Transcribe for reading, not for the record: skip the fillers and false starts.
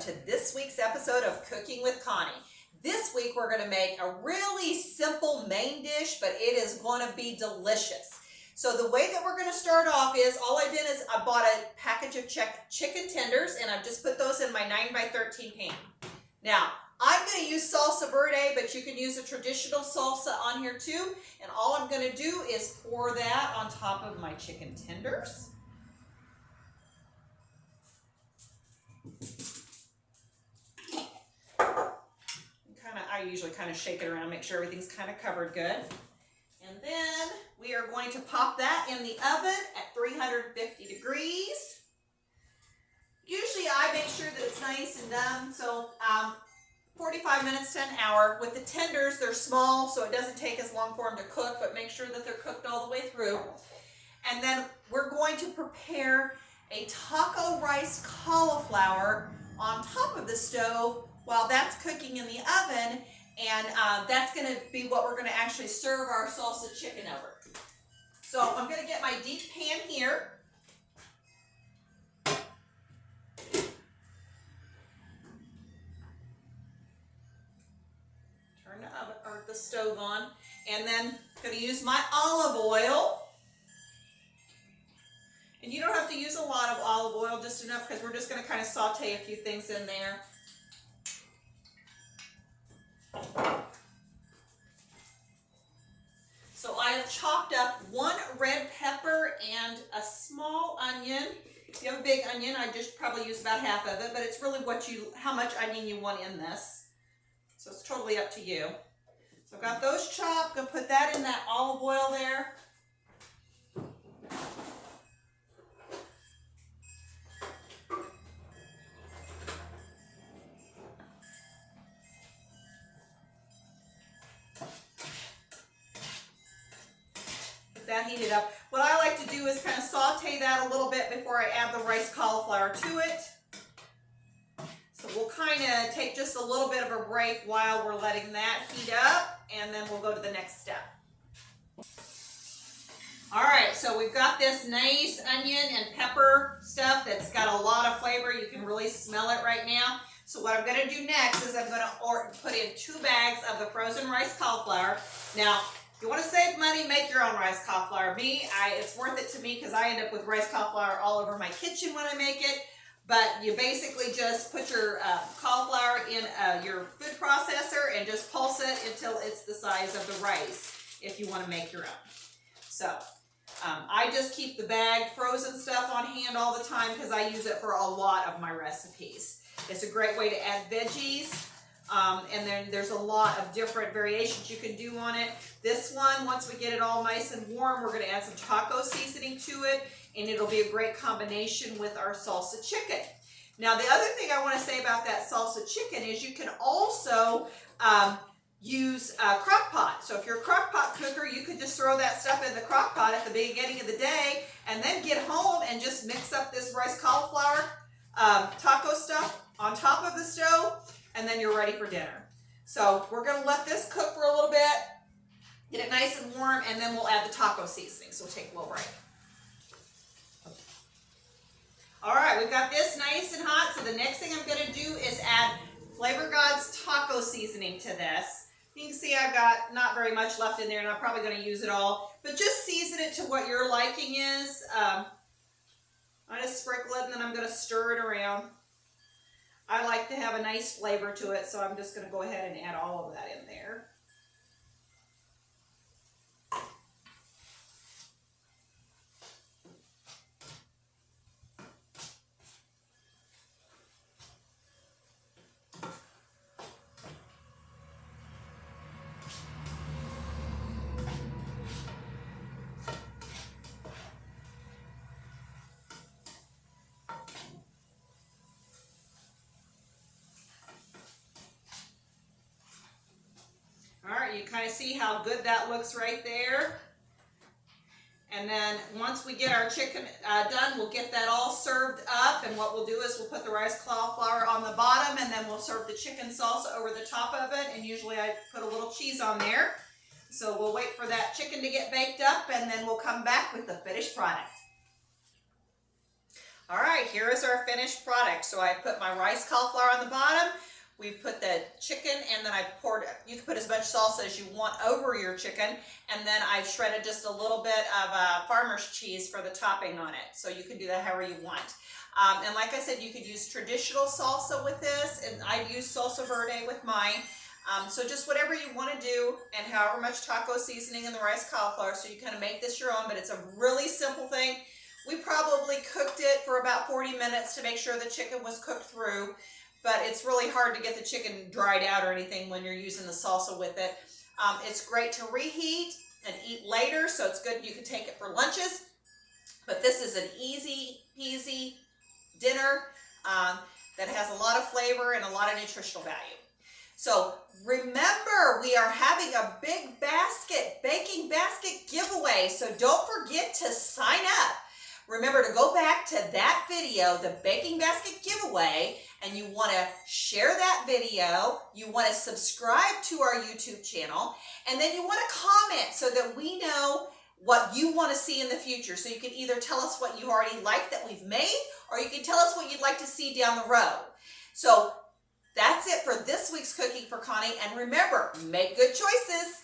to this week's episode of Cooking with Connie. This week we're going to make a really simple main dish, but it is going to be delicious. So the way that we're going to start off is, all I did is I bought a package of chicken tenders, and I've just put those in my 9x13 pan. Now, I'm going to use salsa verde, but you can use a traditional salsa on here too. And all I'm going to do is pour that on top of my chicken tenders. I usually kind of shake it around, make sure everything's kind of covered good. And then we are going to pop that in the oven at 350 degrees. Usually I make sure that it's nice and done, so 45 minutes to an hour. With the tenders, they're small, so it doesn't take as long for them to cook, but make sure that they're cooked all the way through. And then we're going to prepare a taco rice cauliflower on top of the stove while that's cooking in the oven, and that's going to be what we're going to actually serve our salsa chicken over. So I'm going to get my deep pan here. Turn the oven or the stove on, and then I'm going to use my olive oil. And you don't have to use a lot of olive oil, just enough, because we're just going to kind of saute a few things in there. So I have chopped up one red pepper and a small onion. If you have a big onion, I just probably use about half of it, but it's really how much onion you want in this. So it's totally up to you. So I've got those chopped. Gonna put that in that olive oil there. That heated up. What I like to do is kind of saute that a little bit before I add the rice cauliflower to it. So we'll kind of take just a little bit of a break while we're letting that heat up, and then we'll go to the next step. All right, so we've got this nice onion and pepper stuff that's got a lot of flavor. You can really smell it right now. So what I'm going to do next is I'm going to put in 2 bags of the frozen rice cauliflower. Now, if you want to save money, make your own rice cauliflower. It's worth it to me because I end up with rice cauliflower all over my kitchen when I make it. But you basically just put your cauliflower in your food processor and just pulse it until it's the size of the rice if you want to make your own. So I just keep the bag frozen stuff on hand all the time because I use it for a lot of my recipes. It's a great way to add veggies. And then there's a lot of different variations you can do on it. This one, once we get it all nice and warm, we're going to add some taco seasoning to it, and it'll be a great combination with our salsa chicken. Now, the other thing I want to say about that salsa chicken is you can also use a crock pot. So if you're a crock pot cooker, you could just throw that stuff in the crock pot at the beginning of the day, and then get home and just mix up this rice cauliflower taco stuff on top of the stove, and then you're ready for dinner. So we're going to let this cook for a little bit, get it nice and warm, and then we'll add the taco seasoning. So we'll take a little break. All right, we've got this nice and hot. So the next thing I'm going to do is add Flavor God's taco seasoning to this. You can see I've got not very much left in there, and I'm probably going to use it all. But just season it to what your liking is. I just sprinkle it, and then I'm going to stir it around. I like to have a nice flavor to it, so I'm just going to go ahead and add all of that in there. You kind of see how good that looks right there. And then once we get our chicken done, we'll get that all served up. And what we'll do is we'll put the rice cauliflower on the bottom, and then we'll serve the chicken salsa over the top of it. And usually I put a little cheese on there. So we'll wait for that chicken to get baked up, and then we'll come back with the finished product. All right, here is our finished product. So I put my rice cauliflower on the bottom. We put the chicken, and then I poured, you can put as much salsa as you want over your chicken, and then I shredded just a little bit of farmer's cheese for the topping on it. So you can do that however you want. And like I said, you could use traditional salsa with this, and I use salsa verde with mine. So just whatever you want to do, and however much taco seasoning in the rice cauliflower, so you kind of make this your own, but it's a really simple thing. We probably cooked it for about 40 minutes to make sure the chicken was cooked through, but it's really hard to get the chicken dried out or anything when you're using the salsa with it. It's great to reheat and eat later, so it's good. You can take it for lunches, but this is an easy peasy dinner that has a lot of flavor and a lot of nutritional value. So remember, we are having a big baking basket giveaway, so don't forget to sign up. Remember to go back to that video, the baking basket giveaway, and you want to share that video, you want to subscribe to our YouTube channel, and then you want to comment so that we know what you want to see in the future. So you can either tell us what you already like that we've made, or you can tell us what you'd like to see down the road. So that's it for this week's Cooking for Connie, and remember, make good choices.